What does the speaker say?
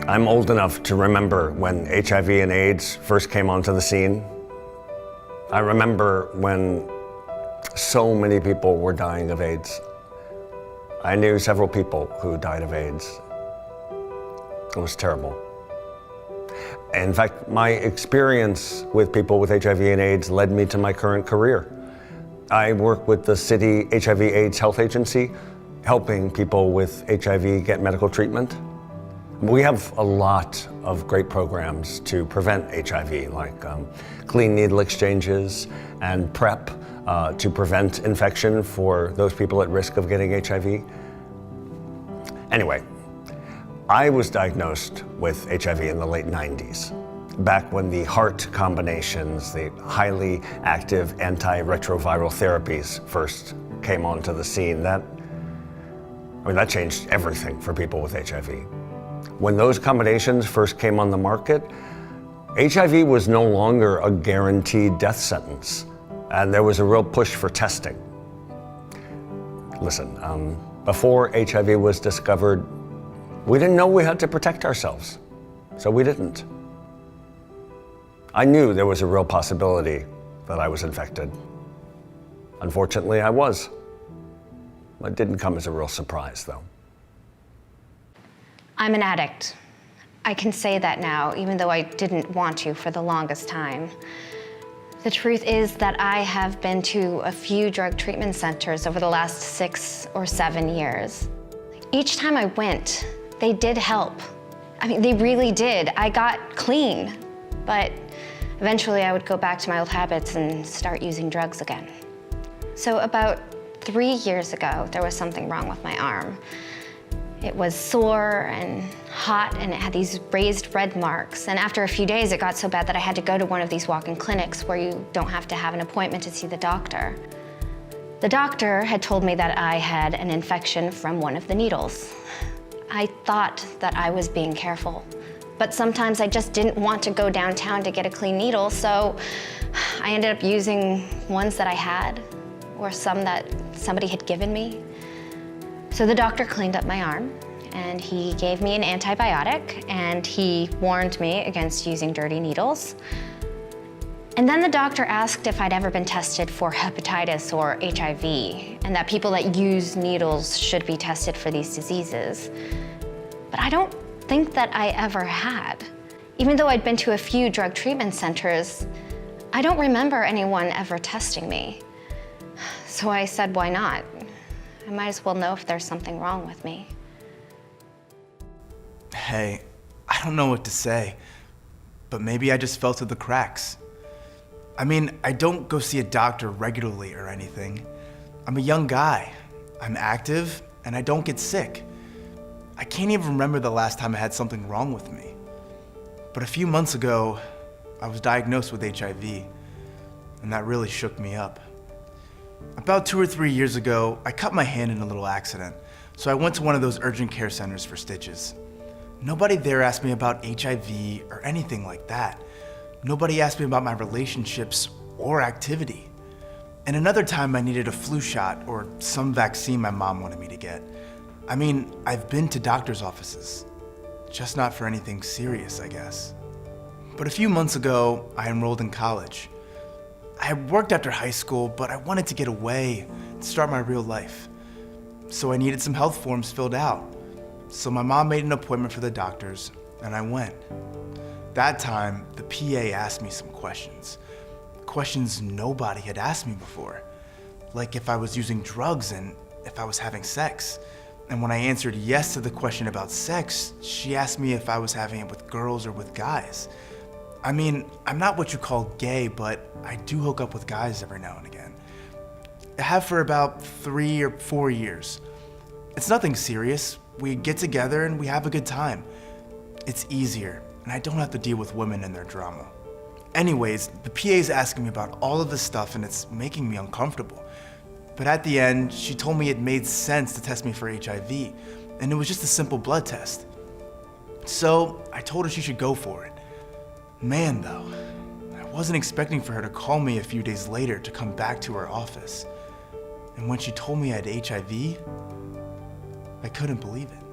I'm old enough to remember when HIV and AIDS first came onto the scene. I remember when so many people were dying of AIDS. I knew several people who died of AIDS. It was terrible. In fact, my experience with people with HIV and AIDS led me to my current career. I work with the city HIV/AIDS Health Agency, helping people with HIV get medical treatment. We have a lot of great programs to prevent HIV, like clean needle exchanges and PrEP to prevent infection for those people at risk of getting HIV. Anyway, I was diagnosed with HIV in the late 90s, back when the HAART combinations, the highly active antiretroviral therapies, first came onto the scene. That changed everything for people with HIV. When those combinations first came on the market, HIV was no longer a guaranteed death sentence, and there was a real push for testing. Listen, before HIV was discovered, we didn't know we had to protect ourselves, so we didn't. I knew there was a real possibility that I was infected. Unfortunately, I was. It didn't come as a real surprise, though. I'm an addict. I can say that now, even though I didn't want to for the longest time. The truth is that I have been to a few drug treatment centers over the last 6 or 7 years. Each time I went, they did help. I mean, they really did. I got clean, but eventually I would go back to my old habits and start using drugs again. So about 3 years ago, there was something wrong with my arm. It was sore and hot, and it had these raised red marks. And after a few days, it got so bad that I had to go to one of these walk-in clinics where you don't have to have an appointment to see the doctor. The doctor had told me that I had an infection from one of the needles. I thought that I was being careful, but sometimes I just didn't want to go downtown to get a clean needle, so I ended up using ones that I had, or some that somebody had given me. So the doctor cleaned up my arm, and he gave me an antibiotic, and he warned me against using dirty needles. And then the doctor asked if I'd ever been tested for hepatitis or HIV, and that people that use needles should be tested for these diseases. But I don't think that I ever had. Even though I'd been to a few drug treatment centers, I don't remember anyone ever testing me. So I said, why not? I might as well know if there's something wrong with me. Hey, I don't know what to say, but maybe I just fell through the cracks. I mean, I don't go see a doctor regularly or anything. I'm a young guy. I'm active, and I don't get sick. I can't even remember the last time I had something wrong with me. But a few months ago, I was diagnosed with HIV, and that really shook me up. About 2 or 3 years ago, I cut my hand in a little accident, so I went to one of those urgent care centers for stitches. Nobody there asked me about HIV or anything like that. Nobody asked me about my relationships or activity. And another time I needed a flu shot or some vaccine my mom wanted me to get. I mean, I've been to doctor's offices, just not for anything serious, I guess. But a few months ago, I enrolled in college. I had worked after high school, but I wanted to get away and start my real life. So I needed some health forms filled out. So my mom made an appointment for the doctors, and I went. That time, the PA asked me some questions. Questions nobody had asked me before. Like if I was using drugs and if I was having sex. And when I answered yes to the question about sex, she asked me if I was having it with girls or with guys. I mean, I'm not what you call gay, but I do hook up with guys every now and again. I have for about 3 or 4 years. It's nothing serious. We get together and we have a good time. It's easier, and I don't have to deal with women and their drama. Anyways, the PA's asking me about all of this stuff and it's making me uncomfortable. But at the end, she told me it made sense to test me for HIV, and it was just a simple blood test. So I told her she should go for it. Man, though, I wasn't expecting for her to call me a few days later to come back to her office. And when she told me I had HIV, I couldn't believe it.